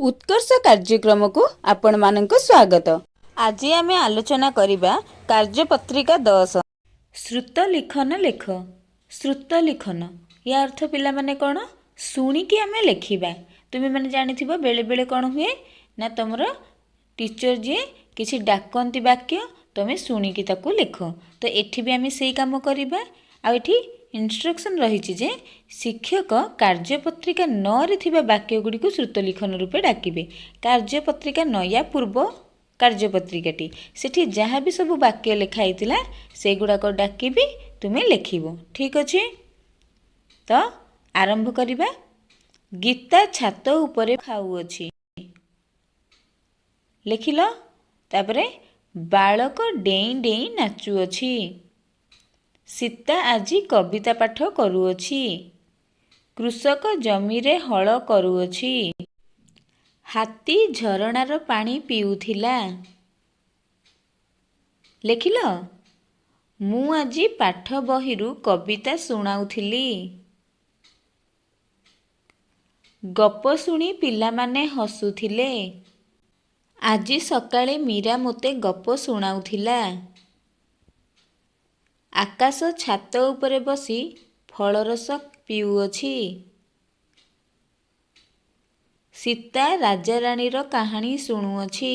उत्कर्ष कार्यक्रम को आपण मानक स्वागत। आज आमे आलोचना करिबा कार्यपत्रिका 10 श्रुत लिखन लेख। श्रुत लिखन या अर्थ पिला माने कोन सुनिकी आमे लेखिबा। तुमे माने जानिथिबो बेले बेले कोन हुए ना तमरो टीचर जे किछि डाकंती वाक्य तमे सुनिकी ताकू लेखो। तो एठी भी आमे सेही काम करिबा। आ एठी इंस्ट्रक्शन रही जे शिक्षक कार्यपत्रिका 9 रे थिबा वाक्य गुडी को श्रुत लिखन रूपे डाकिबे। कार्यपत्रिका 9 या पूर्व कार्यपत्रिकाटी सेठी जहाँ भी सब वाक्य लिखा हैतिला से गुडा को डाकिबे तुमे लेखिबो। ठीक अछि। तो आरंभ करिबा। गीता छात उपरे खाउ अछि लेखिलो। तापरे बालक डेई डेई नाचु अछि। सीता आजी कविता पाठ करुअछि। कृषक जमी रे हल करुअछि। हाथी झरणार पानी पिउथिला। लेखिलो। मु आजी पाठ बहिरु कविता सुनाउथिली। गप सुनी पिला माने हसुथिले। आजी सकाळे मीरा मोते गप सुनाउथिला। आकाश छात उपरे बसी फलरस पिउअछि। सीता राजा रानीर कहानी शुणुअछि।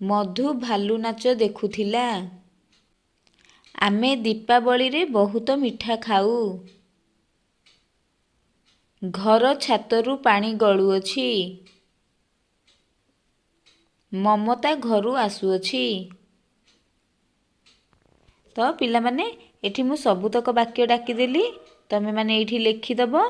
मधु भालू नाच देखुथिला। आमे दीपावली रे बहुत मिठा खाऊ। घर छातरु पानी गळुअछि। ममता घरु आसुअछि। तो पिला माने एठी मु सबुतक वाक्य डाकी देली तमे माने एठी लिखि दबो।